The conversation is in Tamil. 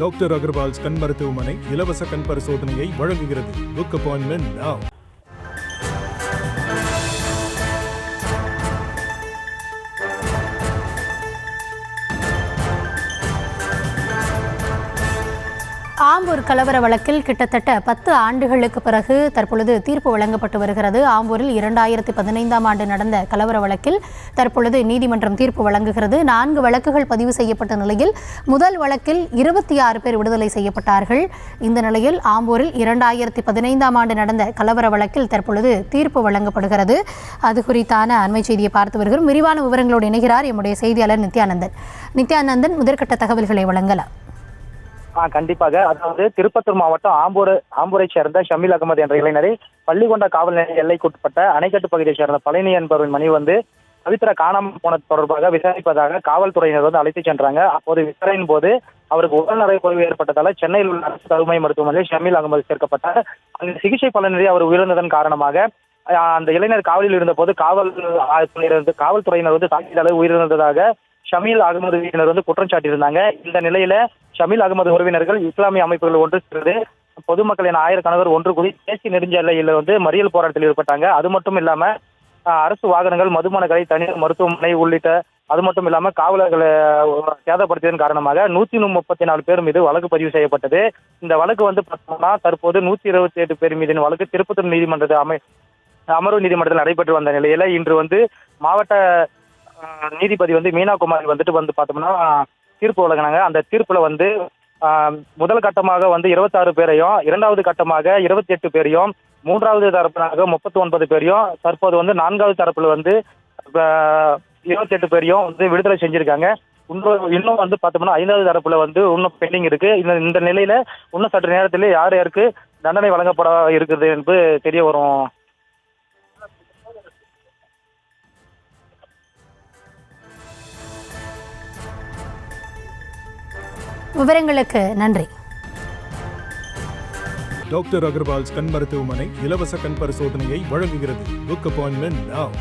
டாக்டர் அகர்வால்ஸ் கண் மருத்துவமனை இலவச கண் பரிசோதனையை வழங்குகிறது. Book appointment now. ஆம்பூர் கலவர வழக்கில் கிட்டத்தட்ட 10 ஆண்டுகளுக்கு பிறகு தற்பொழுது தீர்ப்பு வழங்கப்பட்டு வருகிறது. ஆம்பூரில் 2015ஆம் ஆண்டு நடந்த கலவர வழக்கில் தற்பொழுது நீதிமன்றம் தீர்ப்பு வழங்குகிறது. 4 வழக்குகள் பதிவு செய்யப்பட்ட நிலையில் முதல் வழக்கில் 26 பேர் விடுதலை செய்யப்பட்டார்கள். இந்த நிலையில் ஆம்பூரில் 2015ஆம் ஆண்டு நடந்த கலவர வழக்கில் தற்பொழுது தீர்ப்பு வழங்கப்படுகிறது. அது குறித்தான அண்மை செய்தியை பார்த்து வருகிறோம். விரிவான விவரங்களோடு இணைகிறார் எம்முடைய செய்தியாளர் நித்யானந்தன். முதற்கட்ட தகவல்களை வழங்கலாம். கண்டிப்பாக. அதாவது திருப்பத்தூர் மாவட்டம் ஆம்பூரை சேர்ந்த ஷமீல் அகமது என்ற இளைஞரை பள்ளிகொண்டா காவல் நிலைய எல்லைக்குட்பட்ட அணைக்கட்டு பகுதியை சேர்ந்த பழனி என்பவரின் மணி பவித்ரா காணாமல் போனது தொடர்பாக விசாரிப்பதாக காவல்துறையினர் அழைத்து சென்றாங்க. அப்போது விசாரணையின் போது அவருக்கு உடல்நலை குறைவு ஏற்பட்டதால சென்னையில் உள்ள அரசு கருமை மருத்துவமனையில் ஷமீல் அகமது சேர்க்கப்பட்டார். அங்கு சிகிச்சை பலனின்றி அவர் உயிரிழந்ததன் காரணமாக அந்த இளைஞர் காவலில் இருந்த போது காவல்துறையினர் தாக்கியதால் உயிரிழந்ததாக ஷமீல் அகமது வீட்டினர் குற்றம் சாட்டியிருந்தாங்க. இந்த நிலையில ஷமீல் அகமது உறவினர்கள் இஸ்லாமிய அமைப்புகள் ஒன்று சேர்ந்து பொதுமக்கள் என ஆயிரக்கணவர் ஒன்று கூடி தேசிய நெடுஞ்சாலையில் மறியல் போராட்டத்தில் ஈடுபட்டாங்க. அது மட்டும் இல்லாம அரசு வாகனங்கள், மதுமனக்கடை, தனியார் மருத்துவமனை உள்ளிட்ட அது மட்டும் இல்லாம காவலர்களை சேதப்படுத்தியதன் காரணமாக 134 பேர் மீது வழக்கு பதிவு செய்யப்பட்டது. இந்த வழக்கு பார்த்தோம்னா தற்போது 128 பேர் மீது வழக்கு திருப்பத்தூர் அமர்வு நீதிமன்றத்தில் நடைபெற்று வந்த நிலையில இன்று மாவட்ட நீதிபதி மீனா குமாரி பார்த்தோம்னா தீர்ப்பு வழங்கினாங்க. அந்த தீர்ப்புல முதல் கட்டமாக 26 பேரையும், இரண்டாவது கட்டமாக 28 பேரையும், மூன்றாவது தரப்பினாக 39 பேரையும், தற்போது 4வது தரப்புல 28 பேரையும் விடுதலை செஞ்சிருக்காங்க. இன்னும் பார்த்தோம்னா 5வது தரப்புல இன்னும் பெண்டிங் இருக்கு. இந்த நிலையில இன்னும் சற்று நேரத்திலே யாருக்கு தண்டனை வழங்கப்பட இருக்குது என்று தெரிய வரும். விவரங்களுக்கு நன்றி. டாக்டர் அகர்வால்ஸ் கண் மருத்துவமனை இலவச கண் பரிசோதனையை வழங்குகிறது. Book appointment now.